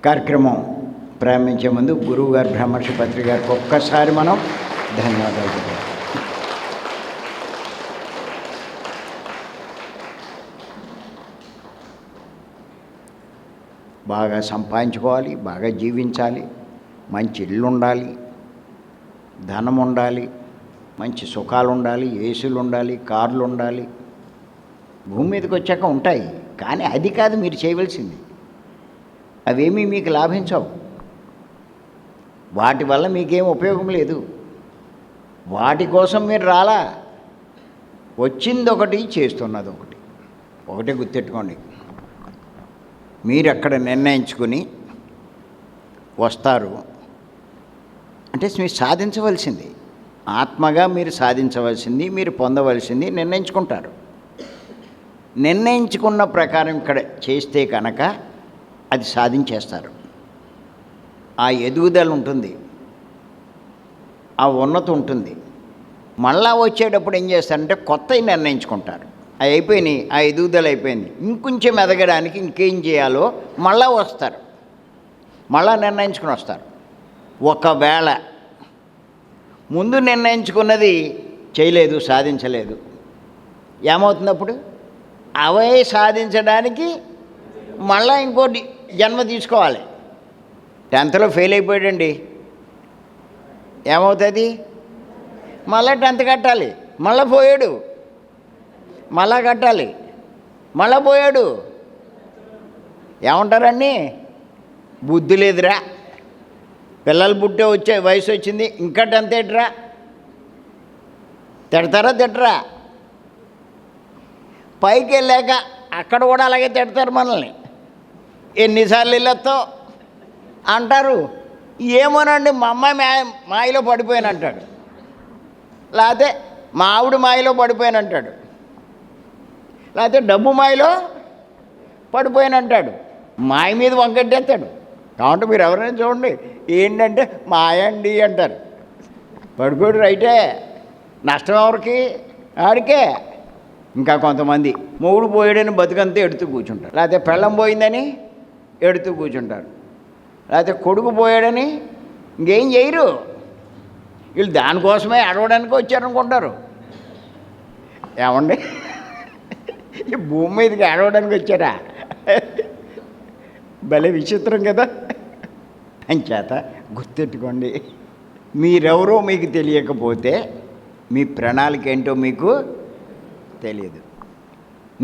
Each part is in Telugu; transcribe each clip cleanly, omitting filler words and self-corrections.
కార్యక్రమం ప్రారంభించే ముందు గురువు గారు బ్రహ్మర్షి పత్రి గారికి ఒక్కసారి మనం ధన్యవాదాలు చెప్పాలి. బాగా సంపాదించుకోవాలి, బాగా జీవించాలి, మంచి ఇల్లు ఉండాలి, ధనం ఉండాలి, మంచి సుఖాలు ఉండాలి, ఏసీలు ఉండాలి, కార్లు ఉండాలి. భూమి మీదకి వచ్చాక ఉంటాయి, కానీ అది కాదు మీరు చేయవలసింది. అవేమీ మీకు లాభించవు, వాటి వల్ల మీకేం ఉపయోగం లేదు. వాటి కోసం మీరు రాలా, వచ్చింది ఒకటి, చేస్తున్నది ఒకటి. ఒకటే గుర్తెట్టుకోండి, మీరు అక్కడ నిర్ణయించుకుని వస్తారు అంటే మీరు సాధించవలసింది, ఆత్మగా మీరు సాధించవలసింది, మీరు పొందవలసింది నిర్ణయించుకుంటారు. నిర్ణయించుకున్న ప్రకారం ఇక్కడ చేస్తే కనుక అది సాధించేస్తారు. ఆ ఎదుగుదల ఉంటుంది, ఆ ఉన్నతి ఉంటుంది. మళ్ళా వచ్చేటప్పుడు ఏం చేస్తారంటే కొత్తవి నిర్ణయించుకుంటారు. అవి అయిపోయినాయి, ఆ ఎదుగుదల అయిపోయింది, ఇంకొంచెం ఎదగడానికి ఇంకేం చేయాలో మళ్ళా వస్తారు, మళ్ళా నిర్ణయించుకుని వస్తారు. ఒకవేళ ముందు నిర్ణయించుకున్నది చేయలేదు, సాధించలేదు, ఏమవుతుంది అప్పుడు? అవే సాధించడానికి మళ్ళా ఇంకోటి జన్మ తీసుకోవాలి. 10th ఫెయిల్ అయిపోయాడండి, ఏమవుతుంది? మళ్ళీ 10th కట్టాలి, మళ్ళీ పోయాడు, మళ్ళా కట్టాలి, మళ్ళా పోయాడు. ఏమంటారండి? బుద్ధి లేదురా, పిల్లలు పుట్టే వచ్చే వయసు వచ్చింది, ఇంకా 10th ఏట్రా? తిడతారా తిట్టరా? పైకి వెళ్ళాక అక్కడ కూడా అలాగే తిడతారు మనల్ని. ఎన్నిసార్లు వెళ్ళొస్తావు అంటారు. ఏమోనండి, మా అమ్మాయి మాయలో పడిపోయాను అంటాడు, లేకపోతే మా ఆవిడ మాయలో పడిపోయాను అంటాడు, లేకపోతే డబ్బు మాయలో పడిపోయాను అంటాడు. మాయ మీద వంకట్టేస్తాడు. కాబట్టి మీరు ఎవరైనా చూడండి, ఏంటంటే మాయండి అంటారు. పడిపోయాడు రైటే, నష్టం ఎవరికి? ఆడికే. ఇంకా కొంతమంది మొగుడు పోయాడని బతుకంతా ఎడుతూ కూర్చుంటారు, లేకపోతే పెళ్ళం పోయిందని ఎడుతూ కూర్చుంటారు, లేకపోతే కొడుకు పోయాడని ఇంకేం చేయరు. వీళ్ళు దానికోసమే అడవడానికి వచ్చారనుకుంటారు. ఏమండి, ఈ భూమి మీదకి అడవడానికి వచ్చారా? భలే విచిత్రం కదా. అంచేత గుర్తెట్టుకోండి, మీరెవరో మీకు తెలియకపోతే మీ ప్రణాళిక ఏంటో మీకు తెలియదు.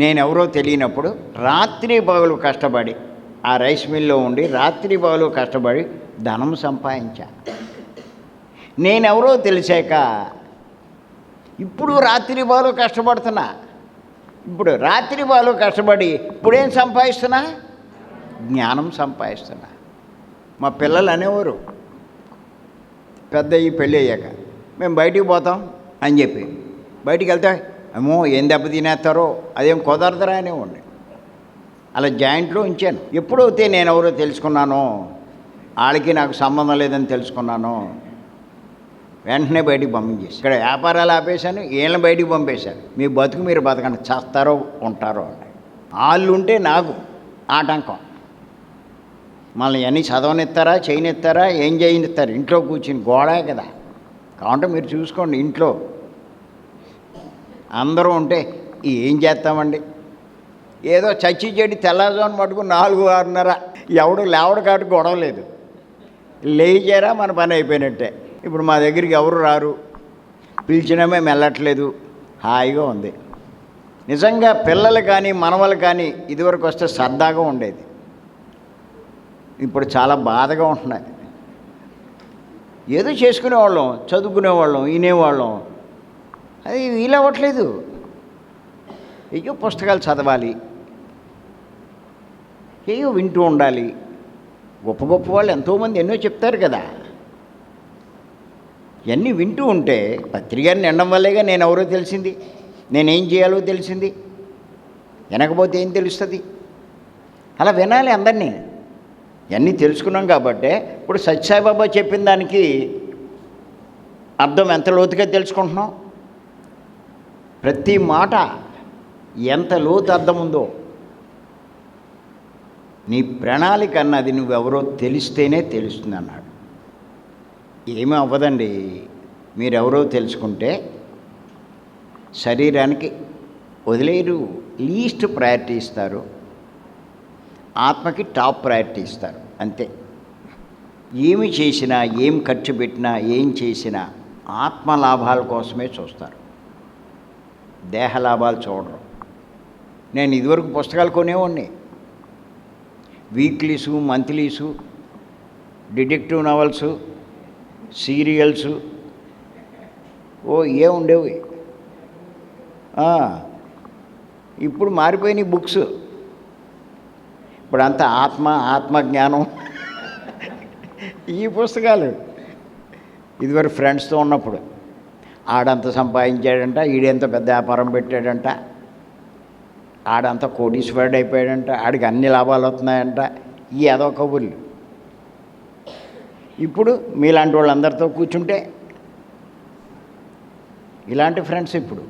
నేనెవరో తెలియనప్పుడు రాత్రి పగలు కష్టపడి ఆ రైస్ మిల్లో ఉండి రాత్రి పగలు కష్టపడి ధనం సంపాదించా. నేనెవరో తెలిసాక ఇప్పుడు రాత్రి పగలు కష్టపడుతున్నా. ఇప్పుడు రాత్రి పగలు కష్టపడి ఇప్పుడేం సంపాదిస్తున్నా? జ్ఞానం సంపాదిస్తున్నా. మా పిల్లలు అనేవారు పెద్ద ఈ పెళ్ళి అయ్యాక, మేము బయటికి పోతాం అని చెప్పి బయటికి వెళ్తే ఏమో ఏం దెబ్బ తినేస్తారో, అదేం కుదరదరా అనేవాడిని. అలా జాయింట్లో ఉంచాను. ఎప్పుడైతే నేను ఎవరో తెలుసుకున్నానో, వాళ్ళకి నాకు సంబంధం లేదని తెలుసుకున్నానో, వెంటనే బయటికి పంపించేసి ఇక్కడ వ్యాపారాలు ఆపేశాను, వీళ్ళని బయటికి పంపేశాను. మీ బతుకు మీరు బతకండి, చేస్తారో ఉంటారో అని. వాళ్ళు ఉంటే నాకు ఆటంకం. మళ్ళీ అన్నీ చదవనిస్తారా, చేయనిస్తారా, ఏం చేయనిస్తారు? ఇంట్లో కూర్చుని గోడే కదా. కాబట్టి మీరు చూసుకోండి, ఇంట్లో అందరూ ఉంటే ఏం చేస్తామండి? ఏదో చచ్చి చెడి తెల్లారుజామున మటుకు 4-6:30 ఎవడు లేవడు కాబట్టి గొడవ లేదు, లేచారా మన పని అయిపోయినట్టే. ఇప్పుడు మా దగ్గరికి ఎవరు రారు, పిలిచినా మేము వెళ్ళట్లేదు, హాయిగా ఉంది. నిజంగా పిల్లలు కానీ మనవలు కానీ ఇదివరకు వస్తే సరదాగా ఉండేది, ఇప్పుడు చాలా బాధగా ఉంటున్నాయి. ఏదో చేసుకునేవాళ్ళం, చదువుకునేవాళ్ళం, వినేవాళ్ళం, అది వీలవ్వట్లేదు. అయ్యో పుస్తకాలు చదవాలి, అయ్యో వింటూ ఉండాలి. గొప్ప గొప్ప వాళ్ళు ఎంతోమంది ఎన్నో చెప్తారు కదా, ఇవన్నీ వింటూ ఉంటే పత్రికని నిండడం వల్లేగా నేను ఎవరో తెలిసింది, నేనేం చేయాలో తెలిసింది. వినకపోతే ఏం తెలుస్తుంది? అలా వినాలి అందరినీ. ఇవన్నీ తెలుసుకున్నాం కాబట్టే ఇప్పుడు సాయిబాబా చెప్పిన దానికి అర్థం ఎంత లోతుగా తెలుసుకుంటున్నాం. ప్రతి మాట ఎంత లోతు అర్థం ఉందో నీ ప్రణాళిక అన్నది నువ్వెవరో తెలిస్తేనే తెలుస్తుంది అన్నాడు. ఏమీ అవ్వదండి. మీరెవరో తెలుసుకుంటే శరీరానికి వదిలేరు, లీస్ట్ ప్రయారిటీ ఇస్తారు, ఆత్మకి టాప్ ప్రయారిటీ ఇస్తారు. అంతే. ఏమి చేసినా, ఏం ఖర్చు పెట్టినా, ఏం చేసినా ఆత్మ లాభాల కోసమే చూస్తారు, దేహ లాభాలు చూడరు. నేను ఇదివరకు పుస్తకాలు కొనేవాడిని, వీక్లీసు, మంత్లీసు, డిటెక్టివ్ నవల్సు, సీరియల్సు, ఉండేవి. ఇప్పుడు మారిపోయినాయి బుక్స్. ఇప్పుడంతా ఆత్మజ్ఞానం ఈ పుస్తకాలు. ఇదివరకు ఫ్రెండ్స్తో ఉన్నప్పుడు ఆడంత సంపాదించాడంట, ఈడెంత పెద్ద వ్యాపారం పెట్టాడంట, ఆడంత కోటీశ్వరుడు అయిపోయాడంట, ఆడికి అన్ని లాభాలు వస్తున్నాయంట, ఈ అదో కబుర్లు. ఇప్పుడు మీలాంటి వాళ్ళందరితో కూర్చుంటే ఇలాంటి ఫ్రెండ్స్. ఇప్పుడు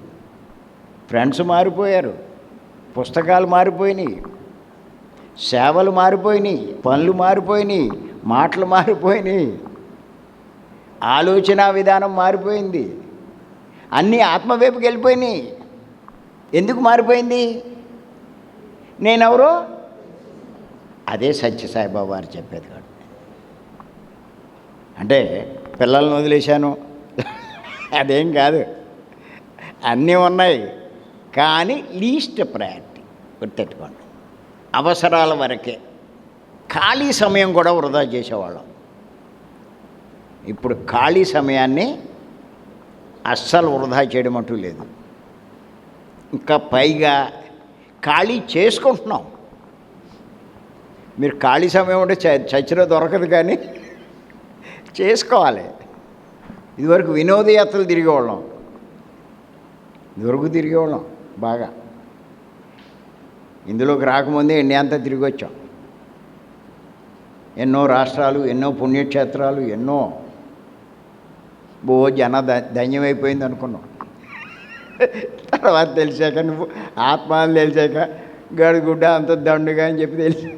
ఫ్రెండ్స్ మారిపోయారు, పుస్తకాలు మారిపోయినాయి, సేవలు మారిపోయినాయి, పనులు మారిపోయినాయి, మాటలు మారిపోయినాయి, ఆలోచన విధానం మారిపోయింది, అన్నీ ఆత్మవైపుకి వెళ్ళిపోయినాయి. ఎందుకు మారిపోయింది? నేనెవరో అదే సాయిబాబా వారు చెప్పేది కాదు. అంటే పిల్లల్ని వదిలేశాను అదేం కాదు, అన్నీ ఉన్నాయి, కానీ లీస్ట్ ప్రయారిటీ గుర్తెట్టుకోండి. అవసరాల వరకే. ఖాళీ సమయం కూడా వృధా చేసేవాళ్ళం. ఇప్పుడు ఖాళీ సమయాన్ని అస్సలు వృధా చేయడం అంటూ లేదు. ఇంకా పైగా ఖాళీ చేసుకుంటున్నాం. మీరు ఖాళీ సమయం ఉంటే చచ్చిలో దొరకదు, కానీ చేసుకోవాలి. ఇదివరకు వినోదయాత్రలు తిరిగేవాళ్ళం, తిరిగేవాళ్ళం బాగా. ఇందులోకి రాకముందే ఇండియా అంతా తిరిగి వచ్చాం. ఎన్నో రాష్ట్రాలు, ఎన్నో పుణ్యక్షేత్రాలు, ఎన్నో ధన్యమైపోయింది అనుకున్నాం. తర్వాత తెలిసాక, నువ్వు ఆత్మని తెలిసాక గడుగుడ్డ అంత దండుగా అని చెప్పి తెలిసి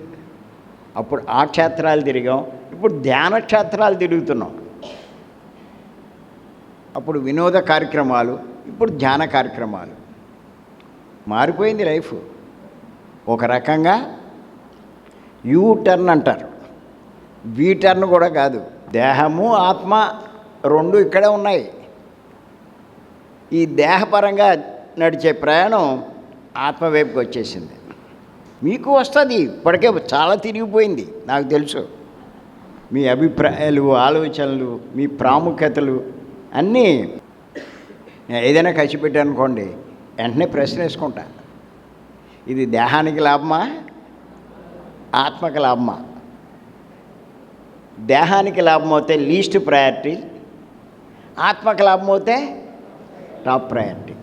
అప్పుడు ఆ క్షేత్రాలు తిరిగాం. ఇప్పుడు ధ్యాన క్షేత్రాలు తిరుగుతున్నాం. అప్పుడు వినోద కార్యక్రమాలు, ఇప్పుడు ధ్యాన కార్యక్రమాలు. మారిపోయింది లైఫ్. ఒక రకంగా యూ టర్న్ అంటారు, వీ టర్న్ కూడా కాదు. దేహము ఆత్మ రెండు ఇక్కడే ఉన్నాయి. ఈ దేహపరంగా నడిచే ప్రయాణం ఆత్మవైపుకి వచ్చేసింది. మీకు వస్తుంది, ఇప్పటికే చాలా తిరిగిపోయింది నాకు తెలుసు. మీ అభిప్రాయాలు, ఆలోచనలు, మీ ప్రాముఖ్యతలు అన్నీ. ఏదైనా ఖర్చు పెట్టానుకోండి, వెంటనే ప్రశ్న వేసుకుంటా, ఇది దేహానికి లాభమా, ఆత్మకి లాభమా? దేహానికి లాభం అవుతే లీస్ట్ ప్రయారిటీ, ఆత్మకి లాభం అవుతే టాప్ ప్రయారిటీ.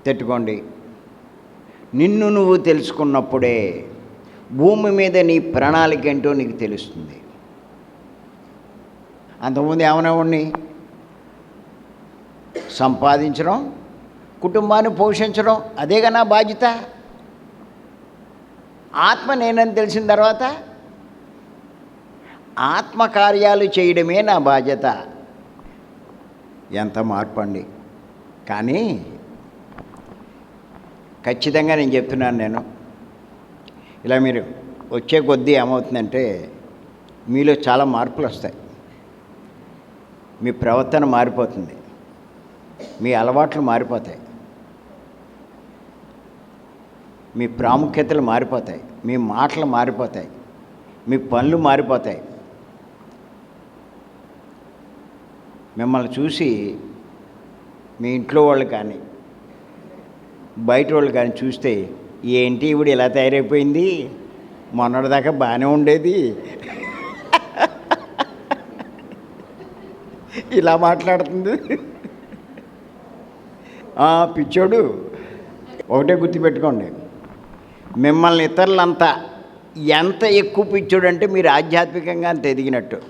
తెట్టుకోండి. నిన్ను నువ్వు తెలుసుకున్నప్పుడే భూమి మీద నీ ప్రణాళిక ఏంటో నీకు తెలుస్తుంది. అంతకుముందు ఏమనేవాడిని? సంపాదించడం, కుటుంబాన్ని పోషించడం, అదేగా నా బాధ్యత. ఆత్మ నేనని తెలిసిన తర్వాత ఆత్మకార్యాలు చేయడమే నా బాధ్యత. ఎంత మార్పు అండి! కానీ ఖచ్చితంగా నేను చెప్తున్నాను, ఇలా మీరు వచ్చే కొద్దీ ఏమవుతుందంటే మీలో చాలా మార్పులు వస్తాయి. మీ ప్రవర్తన మారిపోతుంది, మీ అలవాట్లు మారిపోతాయి, మీ ప్రాముఖ్యతలు మారిపోతాయి, మీ మాటలు మారిపోతాయి, మీ పనులు మారిపోతాయి. మిమ్మల్ని చూసి మీ ఇంట్లో వాళ్ళు కానీ బయట వాళ్ళు కానీ చూస్తే, ఏంటి ఇప్పుడు ఇలా తయారైపోయింది, మొన్నటిదాకా బాగానే ఉండేది, ఇలా మాట్లాడుతుంది, పిచ్చోడు. ఒకటే గుర్తుపెట్టుకోండి, మిమ్మల్ని ఇతరులంతా ఎంత ఎక్కువ పిచ్చోడు అంటే మీరు ఆధ్యాత్మికంగా అంత ఎదిగినట్టు.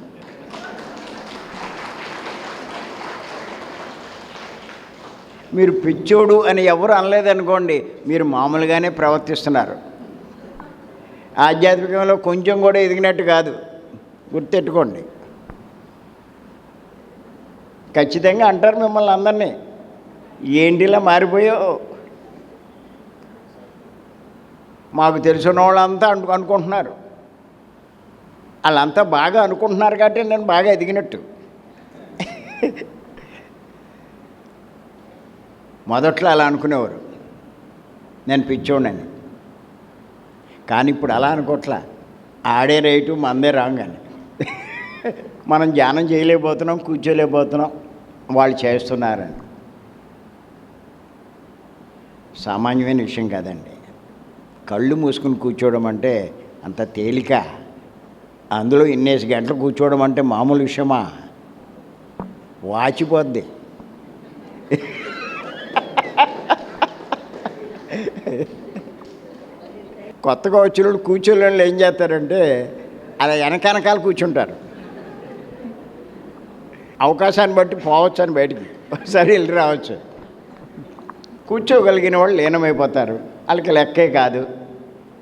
మీరు పిచ్చోడు అని ఎవరు అనలేదనుకోండి, మీరు మామూలుగానే ప్రవర్తిస్తున్నారు. ఆధ్యాత్మికంలో కొంచెం కూడా ఎదిగినట్టు కాదు, గుర్తెట్టుకోండి. ఖచ్చితంగా అంటారు మిమ్మల్ని అందరినీ, ఏంటిలా మారిపోయావు. మాకు తెలిసిన వాళ్ళంతా అనుకుంటున్నారు, వాళ్ళంతా బాగా అనుకుంటున్నారు కాబట్టి నేను బాగా ఎదిగినట్టు. మొదట్లో అలా అనుకునేవారు, నేను పిచ్చోడని. కానీ ఇప్పుడు అలా అనుకోవట్లా, ఆడే రైటు మందే రాంగ్ అని. మనం ధ్యానం చేయలేకపోతున్నాం, కూర్చోలేకపోతున్నాం, వాళ్ళు చేస్తున్నారని. సామాన్యమైన విషయం కాదండి. కళ్ళు మూసుకుని కూర్చోవడం అంటే అంత తేలిక. అందులో ఇన్నేసి గంటలు కూర్చోవడం అంటే మామూలు విషయమా? వాచిపోద్ది. కొత్తగా వచ్చిన వాళ్ళు కూర్చోని వాళ్ళు ఏం చేస్తారంటే అలా వెనకాల కూర్చుంటారు. అవకాశాన్ని బట్టి పోవచ్చు అని బయటికి ఒకసారి వెళ్ళి రావచ్చు. కూర్చోగలిగిన వాళ్ళు లీనమైపోతారు. వాళ్ళకి లెక్కే కాదు.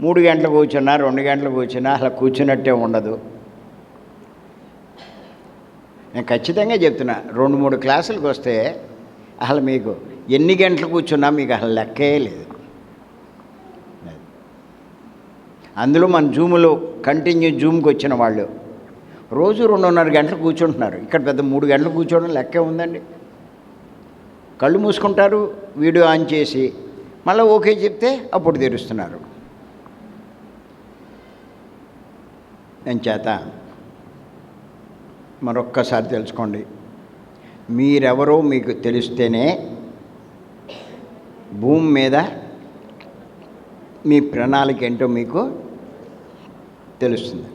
3 గంటలు కూర్చున్నా, 2 గంటలు కూర్చున్నా అసలు కూర్చున్నట్టే ఉండదు. నేను ఖచ్చితంగా చెప్తున్నా, 2-3 క్లాసులకు వస్తే అసలు మీకు ఎన్ని గంటలు కూర్చున్నా మీకు అసలు లెక్కే లేదు. అందులో మన జూములో కంటిన్యూ జూమ్కి వచ్చిన వాళ్ళు రోజు 2.5 గంటలు కూర్చుంటున్నారు. ఇక్కడ పెద్ద 3 గంటలు కూర్చోవడం లెక్కే ఉందండి. కళ్ళు మూసుకుంటారు, వీడియో ఆన్ చేసి మళ్ళీ ఓకే చెప్తే అప్పుడు తెరుస్తున్నారు. నేను చేత మరొక్కసారి తెలుసుకోండి, మీరెవరో మీకు తెలిస్తేనే భూమి మీద మీ ప్రణాళిక ఏంటో మీకు తెలుస్తుంది.